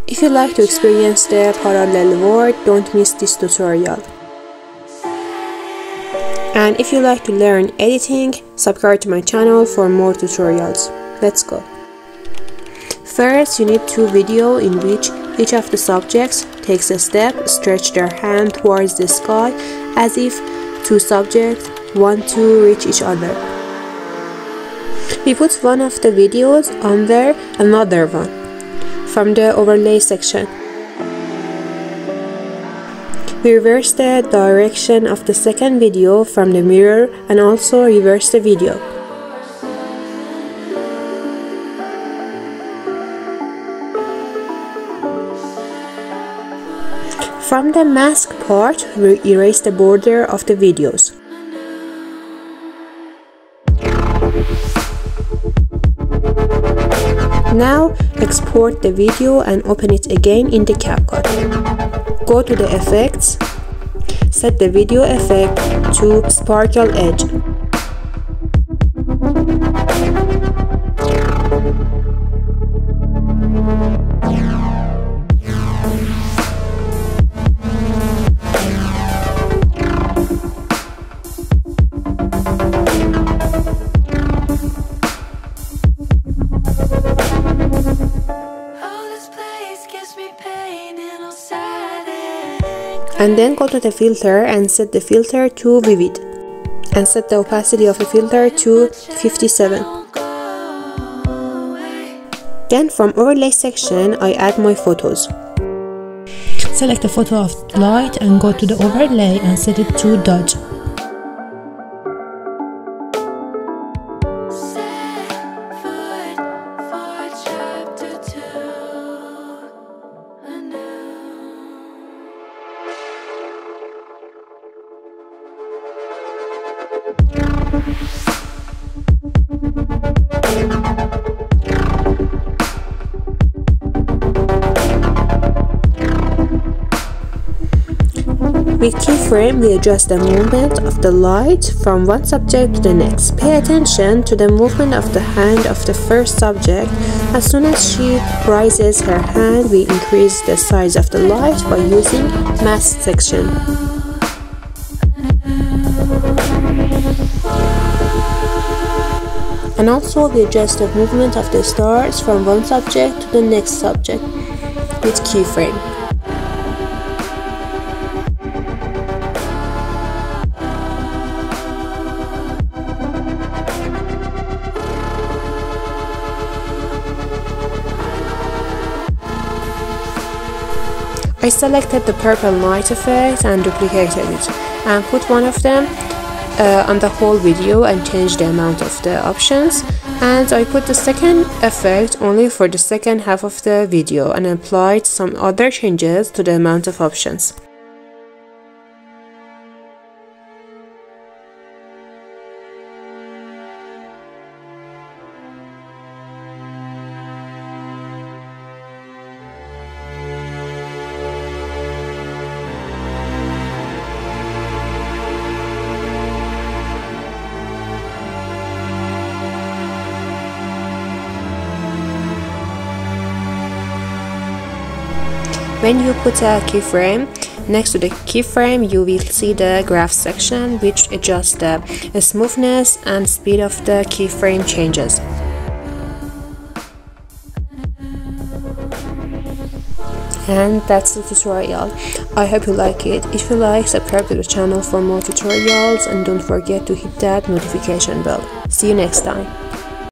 If you like to experience the parallel world, don't miss this tutorial. And if you like to learn editing, subscribe to my channel for more tutorials. Let's go. First, you need two videos in which each of the subjects takes a step, stretch their hand towards the sky as if two subjects want to reach each other. We put one of the videos under another one from the overlay section. We reverse the direction of the second video from the mirror and also reverse the video. From the mask part, we erase the border of the videos. Now, export the video and open it again in the CapCut. Go to the effects, set the video effect to sparkle edge. And then go to the filter and set the filter to vivid and set the opacity of the filter to 57. Then from overlay section I add my photos. Select a photo of light and go to the overlay and set it to dodge. With keyframe, we adjust the movement of the light from one subject to the next. Pay attention to the movement of the hand of the first subject. As soon as she raises her hand, we increase the size of the light by using mask section. And also we adjust the movement of the stars from one subject to the next subject with keyframe. I selected the purple light effect and duplicated it and put one of them on the whole video and changed the amount of the options, and I put the second effect only for the second half of the video and applied some other changes to the amount of options. When you put a keyframe, next to the keyframe you will see the graph section which adjusts the smoothness and speed of the keyframe changes. And that's the tutorial. I hope you like it. If you like, subscribe to the channel for more tutorials and don't forget to hit that notification bell. See you next time.